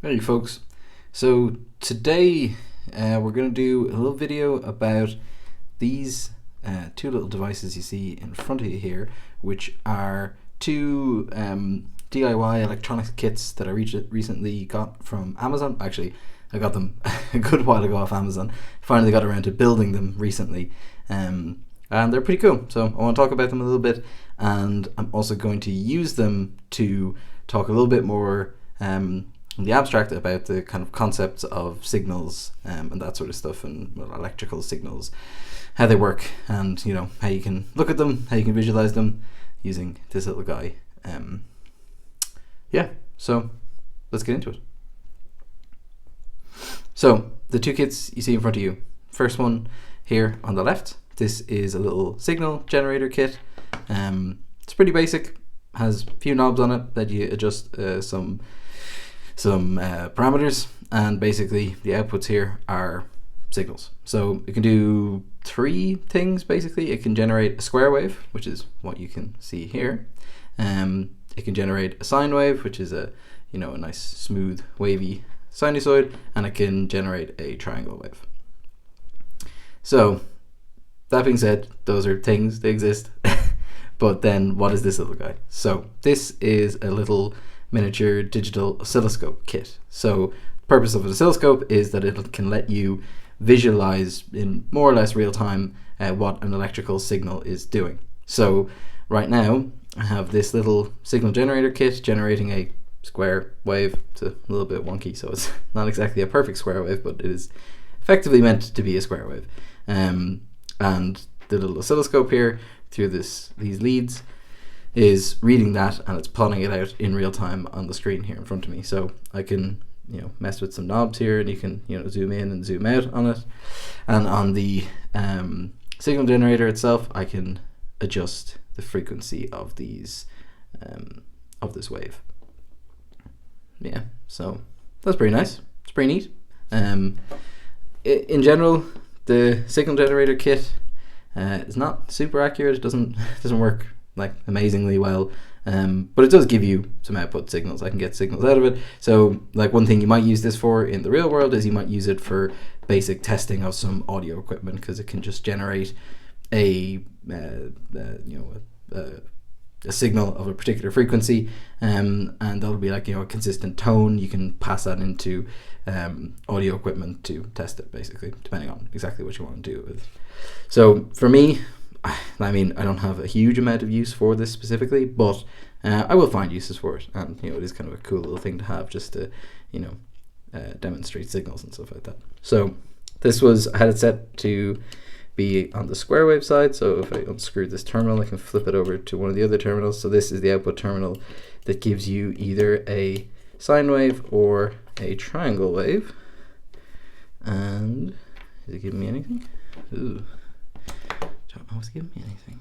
Hey folks, so today we're going to do a little video about these two little devices you see in front of you here, which are two DIY electronics kits that I recently got from Amazon. Actually, I got them a good while ago off Amazon. Finally got around to building them recently, and they're pretty cool. So I want to talk about them a little bit, and I'm also going to use them to talk a little bit more in the abstract about the kind of concepts of signals and that sort of stuff, and electrical signals, how they work, and how you can look at them, how you can visualize them using this little guy. So let's get into it. So the two kits you see in front of you. First one here on the left, this is a little signal generator kit. It's pretty basic, has a few knobs on it that you adjust some parameters, and basically the outputs here are signals. So it can do three things basically. It can generate a square wave, which is what you can see here. It can generate a sine wave, which is a nice smooth wavy sinusoid, and it can generate a triangle wave. So that being said, those are things, they exist. But then what is this little guy? So this is a little miniature digital oscilloscope kit. So the purpose of an oscilloscope is that it can let you visualize in more or less real time what an electrical signal is doing. So right now I have this little signal generator kit generating a square wave. It's a little bit wonky, so it's not exactly a perfect square wave, but it is effectively meant to be a square wave. And the little oscilloscope here through these leads is reading that, and it's plotting it out in real time on the screen here in front of me. So I can mess with some knobs here, and you can zoom in and zoom out on it. And on the signal generator itself, I can adjust the frequency of these of this wave. Yeah, so that's pretty nice. It's pretty neat. In general, the signal generator kit is not super accurate. It doesn't work like amazingly well, but it does give you some output signals. I can get signals out of it. So like one thing you might use this for in the real world is you might use it for basic testing of some audio equipment, because it can just generate a signal of a particular frequency, and that'll be like a consistent tone. You can pass that into audio equipment to test it, basically, depending on exactly what you want to do with. So for me, I mean, I don't have a huge amount of use for this specifically, but I will find uses for it, and it is kind of a cool little thing to have, just to demonstrate signals and stuff like that. So I had it set to be on the square wave side. So if I unscrew this terminal, I can flip it over to one of the other terminals. So this is the output terminal that gives you either a sine wave or a triangle wave. And is it giving me anything? Ooh, don't know if it's giving me anything.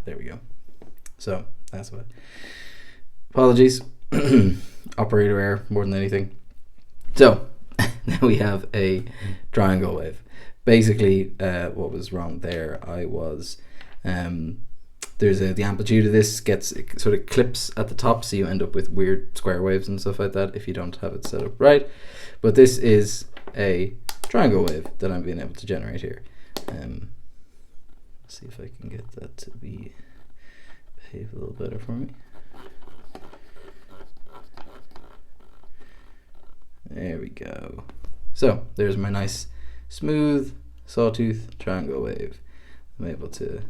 There we go. So that's what. Apologies. Operator error more than anything. So now we have a triangle wave. Basically, what was wrong there, the amplitude of this it sort of clips at the top, so you end up with weird square waves and stuff like that if you don't have it set up right. But this is a triangle wave that I'm being able to generate here. Let's see if I can get that to behave a little better for me. There we go. So there's my nice smooth sawtooth triangle wave. I'm able to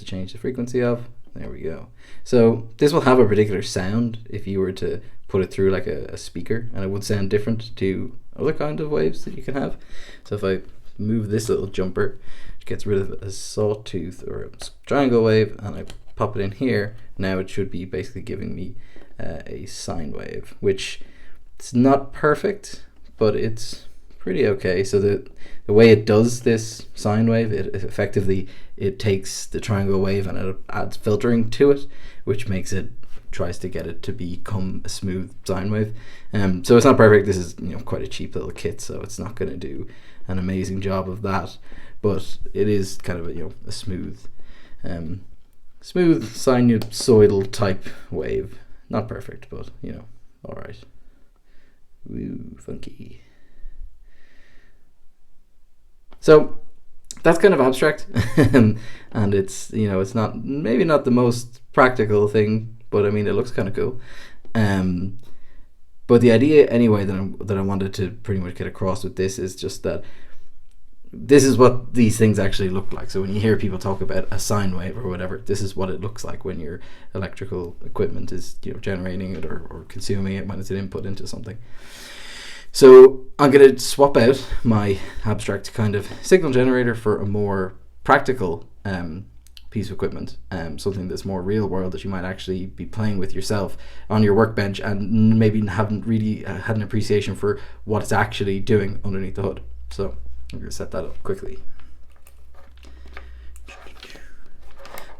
change the frequency of. There we go. So this will have a particular sound if you were to put it through like a speaker, and it would sound different to other kind of waves that you can have. So if I move this little jumper, which gets rid of a sawtooth or a triangle wave, and I pop it in here, now it should be basically giving me a sine wave, which it's not perfect, but it's pretty okay. So the way it does this sine wave, it effectively it takes the triangle wave and it adds filtering to it, which makes it tries to get it to become a smooth sine wave. So it's not perfect. This is quite a cheap little kit, so it's not going to do an amazing job of that, but it is kind of a smooth sinusoidal type wave. Not perfect, but all right. Woo, funky. So that's kind of abstract, and it's it's maybe not the most practical thing, but I mean it looks kind of cool. But the idea anyway that I wanted to pretty much get across with this is just that this is what these things actually look like. So when you hear people talk about a sine wave or whatever, this is what it looks like when your electrical equipment is generating it or consuming it when it's an input into something. So I'm going to swap out my abstract kind of signal generator for a more practical piece of equipment, something that's more real world that you might actually be playing with yourself on your workbench and maybe haven't really had an appreciation for what it's actually doing underneath the hood. So I'm going to set that up quickly.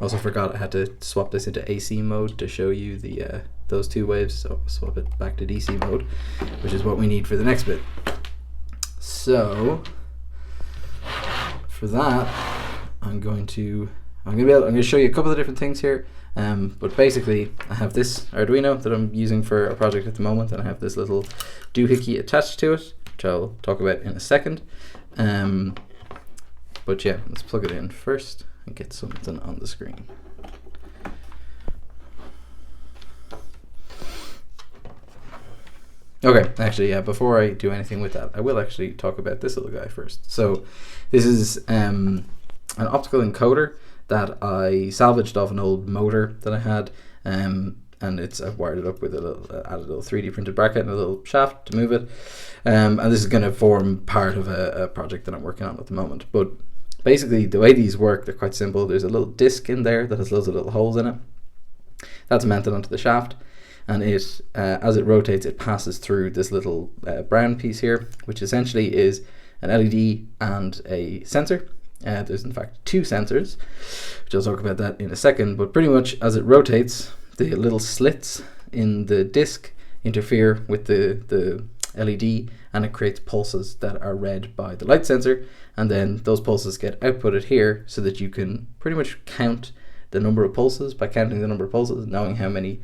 Also forgot I had to swap this into AC mode to show you the those two waves, so I'll swap it back to DC mode, which is what we need for the next bit. So for that, I'm going to show you a couple of different things here. But basically, I have this Arduino that I'm using for a project at the moment, and I have this little doohickey attached to it, which I'll talk about in a second. But yeah, let's plug it in first and get something on the screen. Okay, actually, yeah, before I do anything with that, I will actually talk about this little guy first. So this is an optical encoder that I salvaged off an old motor that I had, and I've wired it up with added a little 3D printed bracket and a little shaft to move it, and this is going to form part of a project that I'm working on at the moment. But basically, the way these work, they're quite simple. There's a little disc in there that has loads of little holes in it. That's mounted onto the shaft, and it as it rotates, it passes through this little brown piece here, which essentially is an LED and a sensor. There's in fact two sensors, which I'll talk about that in a second, but pretty much as it rotates, the little slits in the disc interfere with the LED, and it creates pulses that are read by the light sensor, and then those pulses get outputted here so that you can pretty much count the number of pulses. By counting the number of pulses, knowing how many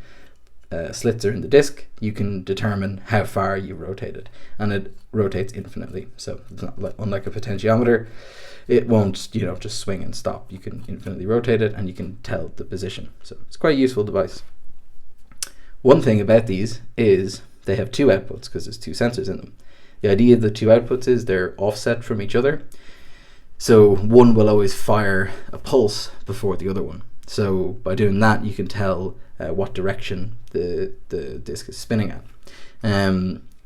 slits are in the disc, you can determine how far you rotate it, and it rotates infinitely. So it's not unlike a potentiometer. It won't, just swing and stop. You can infinitely rotate it, and you can tell the position. So it's quite a useful device. One thing about these is they have two outputs because there's two sensors in them. The idea of the two outputs is they're offset from each other. So one will always fire a pulse before the other one. So by doing that, you can tell what direction the disc is spinning at.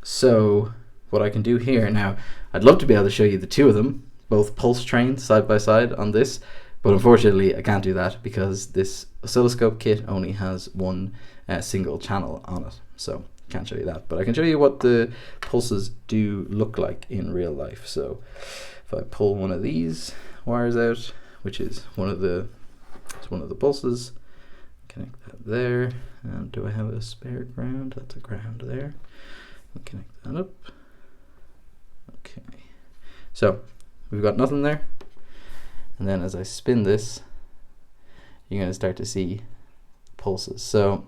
So what I can do here now, I'd love to be able to show you the two of them, both pulse trained side by side on this, but unfortunately I can't do that because this oscilloscope kit only has one single channel on it, so can't show you that. But I can show you what the pulses do look like in real life. So if I pull one of these wires out, which is one of the pulses, connect that there. And do I have a spare ground? That's a ground there. I'll connect that up. Okay, so we've got nothing there, and then as I spin this, you're going to start to see pulses. So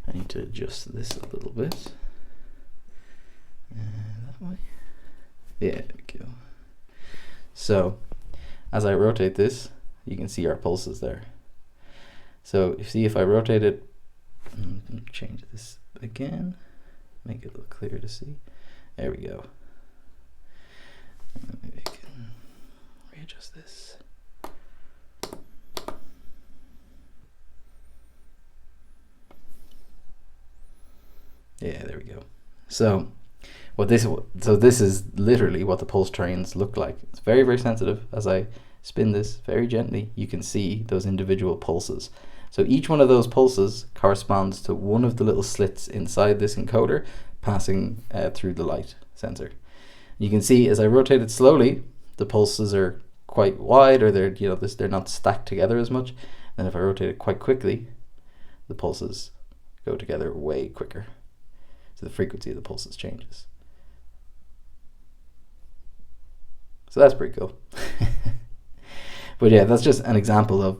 I need to adjust this a little bit. That way. Yeah, there we go. So as I rotate this, you can see our pulses there. So you see if I rotate it, change this again, make it look clear to see. There we go. Maybe I can readjust this. Yeah, there we go. So this is literally what the pulse trains look like. It's very, very sensitive. As I spin this very gently, you can see those individual pulses. So each one of those pulses corresponds to one of the little slits inside this encoder passing through the light sensor. You can see as I rotate it slowly, the pulses are quite wide, or they're not stacked together as much. And if I rotate it quite quickly, the pulses go together way quicker. So the frequency of the pulses changes. So that's pretty cool. But yeah, that's just an example of,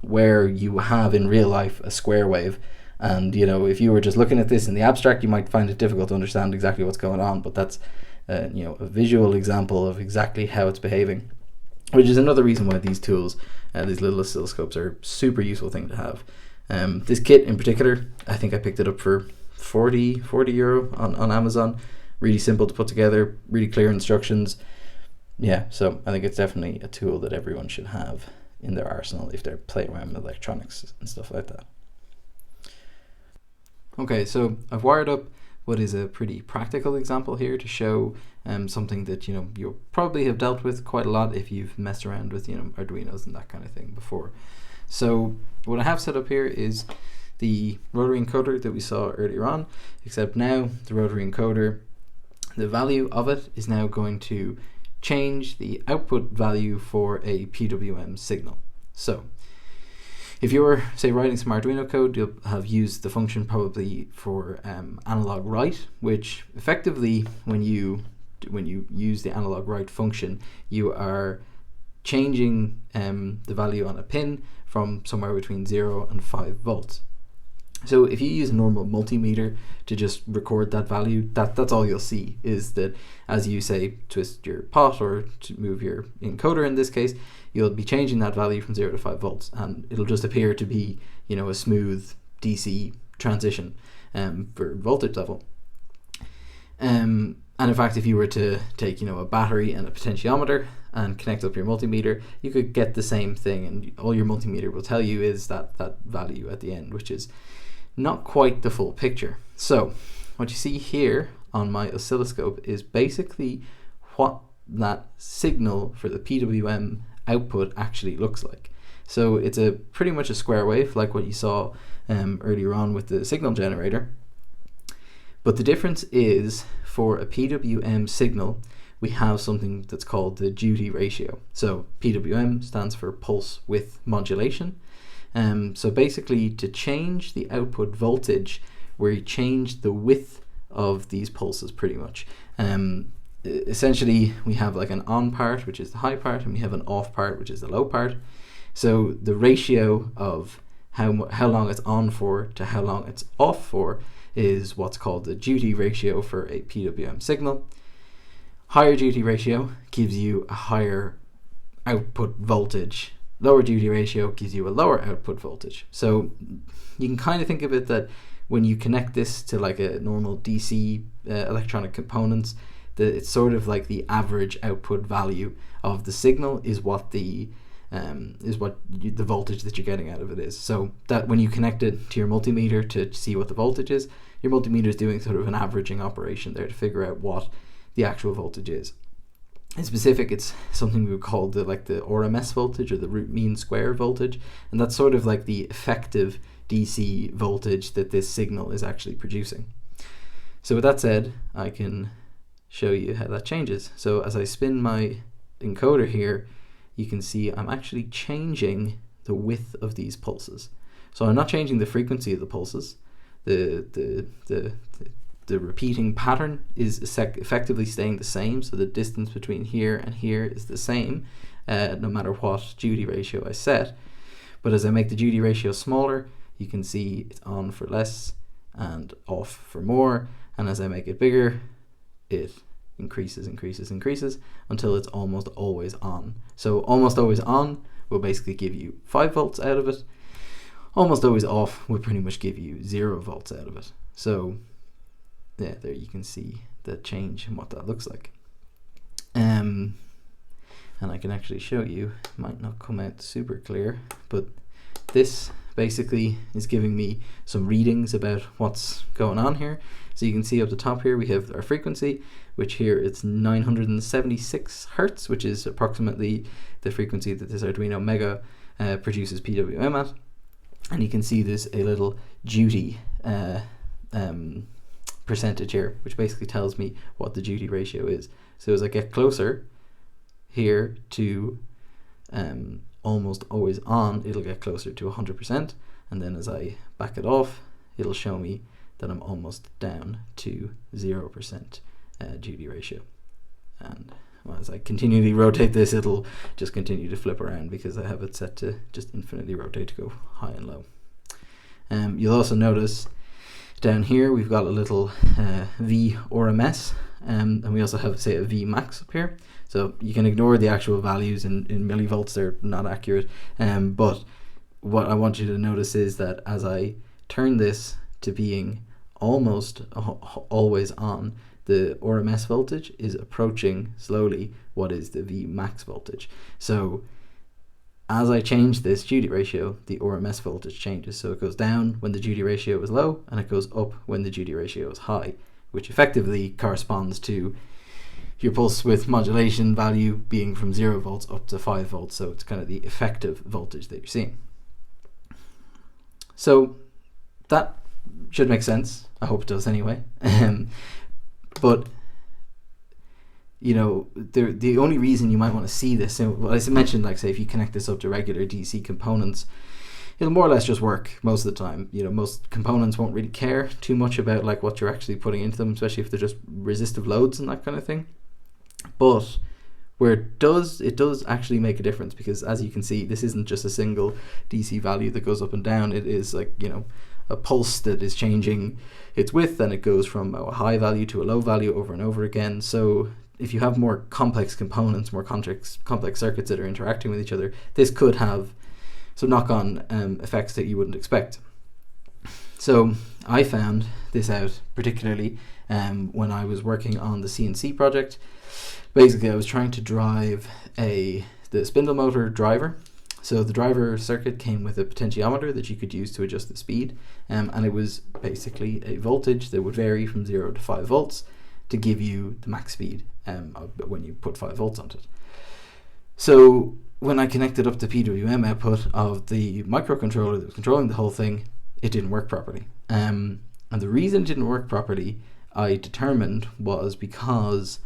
where you have in real life a square wave. And, if you were just looking at this in the abstract, you might find it difficult to understand exactly what's going on. But that's, a visual example of exactly how it's behaving, which is another reason why these tools, these little oscilloscopes, are a super useful thing to have. This kit in particular, I think I picked it up for 40 euro on Amazon. Really simple to put together, really clear instructions. Yeah, so I think it's definitely a tool that everyone should have in their arsenal if they're playing around with electronics and stuff like that. Okay, so I've wired up what is a pretty practical example here to show something that you'll probably have dealt with quite a lot if you've messed around with Arduinos and that kind of thing before. So what I have set up here is the rotary encoder that we saw earlier on, except now the rotary encoder, the value of it is now going to change the output value for a PWM signal. So if you're, say, writing some Arduino code, you'll have used the function probably for analog write, which effectively, when you use the analog write function, you are changing the value on a pin from somewhere between 0 and 5 volts. So if you use a normal multimeter to just record that value, that's all you'll see, is that as you, say, twist your pot or to move your encoder in this case, you'll be changing that value from 0 to 5 volts, and it'll just appear to be, a smooth DC transition for voltage level. And in fact, if you were to take, a battery and a potentiometer and connect up your multimeter, you could get the same thing, and all your multimeter will tell you is that value at the end, which is not quite the full picture. So what you see here on my oscilloscope is basically what that signal for the PWM output actually looks like. So it's pretty much a square wave, like what you saw earlier on with the signal generator. But the difference is, for a PWM signal, we have something that's called the duty ratio. So PWM stands for pulse width modulation. So basically, to change the output voltage, we change the width of these pulses pretty much. Essentially, we have like an on part, which is the high part, and we have an off part, which is the low part. So the ratio of how long it's on for to how long it's off for is what's called the duty ratio for a PWM signal. Higher duty ratio gives you a higher output voltage. Lower duty ratio gives you a lower output voltage. So you can kind of think of it that when you connect this to like a normal DC electronic components, it's sort of like the average output value of the signal is what the voltage that you're getting out of it is. So that when you connect it to your multimeter to see what the voltage is, your multimeter is doing sort of an averaging operation there to figure out what the actual voltage is. In specific, it's something we would call the RMS voltage, or the root mean square voltage, and that's sort of like the effective DC voltage that this signal is actually producing. So with that said, I can show you how that changes. So as I spin my encoder here, you can see I'm actually changing the width of these pulses. So I'm not changing the frequency of the pulses. The repeating pattern is effectively staying the same, so the distance between here and here is the same, no matter what duty ratio I set. But as I make the duty ratio smaller, you can see it's on for less and off for more, and as I make it bigger, it increases until it's almost always on. So almost always on will basically give you 5 volts out of it. Almost always off will pretty much give you 0 volts out of it. So yeah, there you can see the change and what that looks like. And I can actually show you, it might not come out super clear, but this basically is giving me some readings about what's going on here. So you can see up the top here we have our frequency, which here it's 976 hertz, which is approximately the frequency that this Arduino Mega produces PWM at. And you can see there's a little duty percentage here, which basically tells me what the duty ratio is. So as I get closer here to almost always on, it'll get closer to 100%, and then as I back it off, it'll show me that I'm almost down to 0% duty ratio. And as I continually rotate this, it'll just continue to flip around because I have it set to just infinitely rotate to go high and low. You'll also notice down here we've got a little VRMS, and we also have, say, a VMax up here. So you can ignore the actual values in millivolts, they're not accurate. But what I want you to notice is that as I turn this to being almost always on, the RMS voltage is approaching slowly what is the VMax voltage. So as I change this duty ratio, the RMS voltage changes. So it goes down when the duty ratio is low, and it goes up when the duty ratio is high, which effectively corresponds to your pulse width modulation value being from 0 volts up to 5 volts. So it's kind of the effective voltage that you're seeing. So that should make sense. I hope it does anyway. But you know, the only reason you might want to see this, well, as I mentioned, like say if you connect this up to regular DC components, it'll more or less just work most of the time. You know, most components won't really care too much about like what you're actually putting into them, especially if they're just resistive loads and that kind of thing. But where it does actually make a difference, because as you can see, this isn't just a single DC value that goes up and down. It is like, you know, a pulse that is changing its width, and it goes from a high value to a low value over and over again. So if you have more complex components, more complex circuits that are interacting with each other, this could have some knock-on effects that you wouldn't expect. So I found this out particularly when I was working on the CNC project. Basically, I was trying to drive the spindle motor driver. So the driver circuit came with a potentiometer that you could use to adjust the speed, and it was basically a voltage that would vary from 0 to 5 volts to give you the max speed when you put 5 volts onto it. So when I connected up the PWM output of the microcontroller that was controlling the whole thing, it didn't work properly. And the reason it didn't work properly, I determined, was because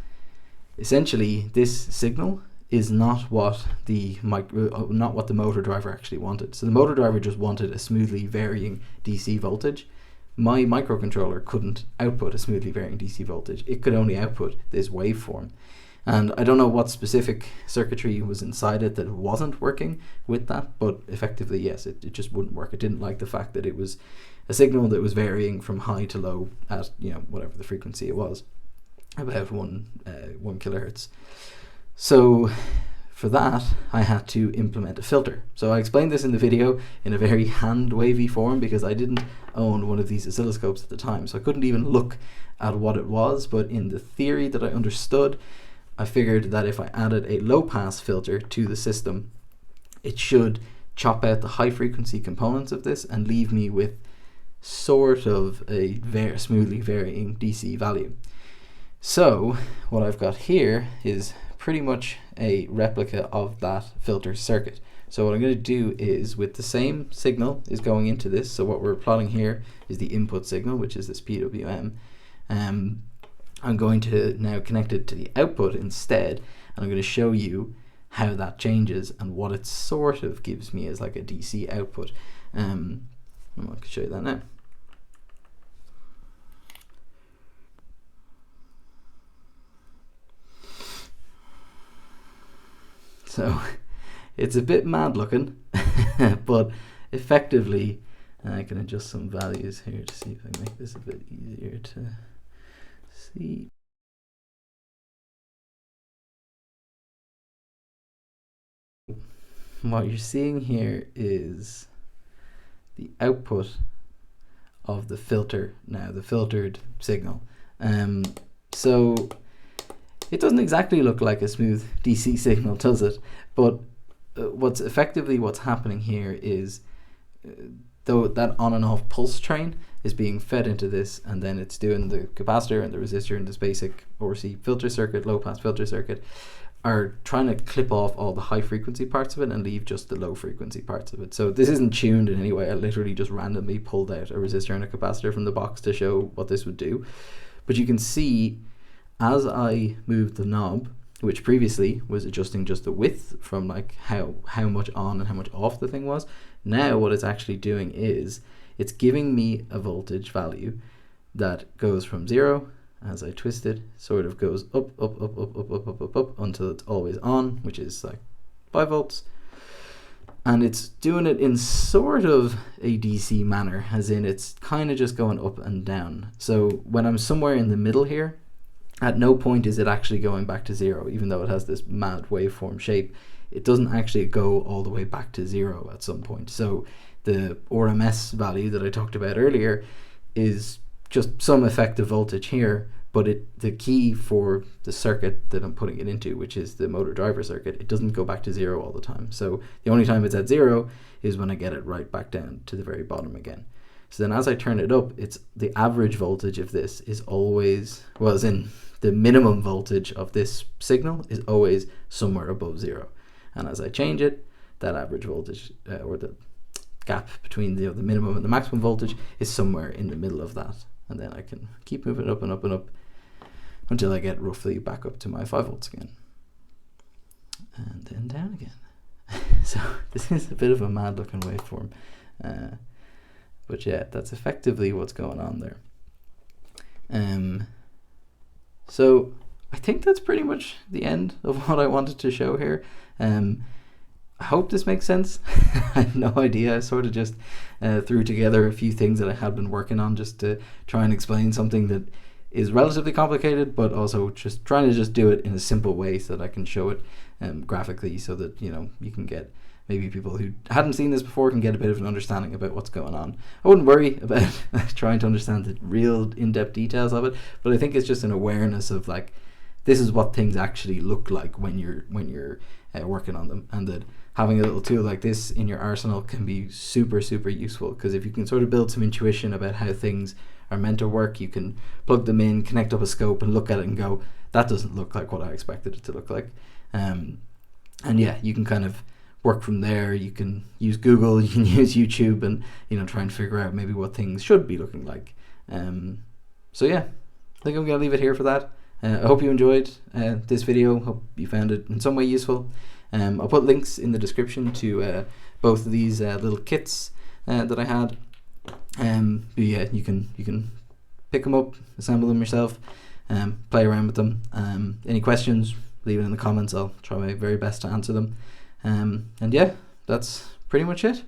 essentially this signal is not what the motor driver actually wanted. So the motor driver just wanted a smoothly varying DC voltage. My microcontroller couldn't output a smoothly varying DC voltage. It could only output this waveform. And I don't know what specific circuitry was inside it that wasn't working with that, but effectively, yes, it just wouldn't work. It didn't like the fact that it was a signal that was varying from high to low at, you know, whatever the frequency it was, about 1 kilohertz. So for that, I had to implement a filter. So I explained this in the video in a very hand-wavy form because I didn't own one of these oscilloscopes at the time, so I couldn't even look at what it was. But in the theory that I understood, I figured that if I added a low-pass filter to the system, it should chop out the high-frequency components of this and leave me with sort of a very smoothly varying DC value. So what I've got here is pretty much a replica of that filter circuit. So what I'm going to do is, with the same signal is going into this, so what we're plotting here is the input signal, which is this PWM. I'm going to now connect it to the output instead, and I'm going to show you how that changes and what it sort of gives me as like a DC output. I can show you that now. So it's a bit mad looking, but effectively I can adjust some values here to see if I can make this a bit easier to see. What you're seeing here is the output of the filter now, the filtered signal. So it doesn't exactly look like a smooth DC signal, does it? But what's happening here is though that on and off pulse train is being fed into this, and then it's doing the capacitor and the resistor and this basic RC filter circuit, low pass filter circuit. are trying to clip off all the high frequency parts of it and leave just the low frequency parts of it. So this isn't tuned in any way. I literally just randomly pulled out a resistor and a capacitor from the box to show what this would do. But you can see as I moved the knob, which previously was adjusting just the width from like how much on and how much off the thing was, now what it's actually doing is it's giving me a voltage value that goes from 0, as I twist it, sort of goes up until it's always on, which is like 5 volts. And it's doing it in sort of a DC manner, as in it's kind of just going up and down. So when I'm somewhere in the middle here, at no point is it actually going back to 0, even though it has this mad waveform shape. It doesn't actually go all the way back to 0 at some point. So the RMS value that I talked about earlier is just some effective voltage here, but the key for the circuit that I'm putting it into, which is the motor driver circuit, it doesn't go back to 0 all the time. So the only time it's at 0 is when I get it right back down to the very bottom again. So then as I turn it up, it's the average voltage of this is always, well, as in the minimum voltage of this signal is always somewhere above 0. And as I change it, that average voltage or the gap between the minimum and the maximum voltage is somewhere in the middle of that. And then I can keep moving up and up and up until I get roughly back up to my 5 volts again. And then down again. So this is a bit of a mad looking waveform. But yeah, that's effectively what's going on there. So I think that's pretty much the end of what I wanted to show here. I hope this makes sense. I have no idea. I sort of just threw together a few things that I had been working on just to try and explain something that is relatively complicated, but also just trying to just do it in a simple way so that I can show it graphically, so that you can get, maybe people who hadn't seen this before can get a bit of an understanding about what's going on. I wouldn't worry about trying to understand the real in-depth details of it, but I think it's just an awareness of like, this is what things actually look like when you're working on them, and that having a little tool like this in your arsenal can be super, super useful, because if you can sort of build some intuition about how things are meant to work, you can plug them in, connect up a scope and look at it and go, that doesn't look like what I expected it to look like. And yeah, you can kind of work from there. You can use Google, you can use YouTube, and try and figure out maybe what things should be looking like. So yeah, I think I'm gonna leave it here for that. I hope you enjoyed this video. Hope you found it in some way useful. I'll put links in the description to both of these little kits that I had. But yeah, you can pick them up, assemble them yourself, play around with them. Any questions, leave it in the comments. I'll try my very best to answer them. And yeah, that's pretty much it.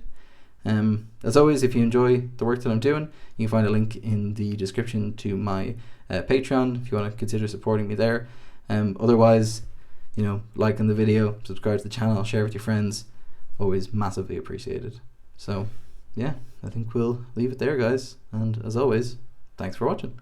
As always, if you enjoy the work that I'm doing, you can find a link in the description to my Patreon if you want to consider supporting me there. Otherwise, liking the video, subscribe to the channel, share with your friends, always massively appreciated. So yeah, I think we'll leave it there, guys, and as always, thanks for watching.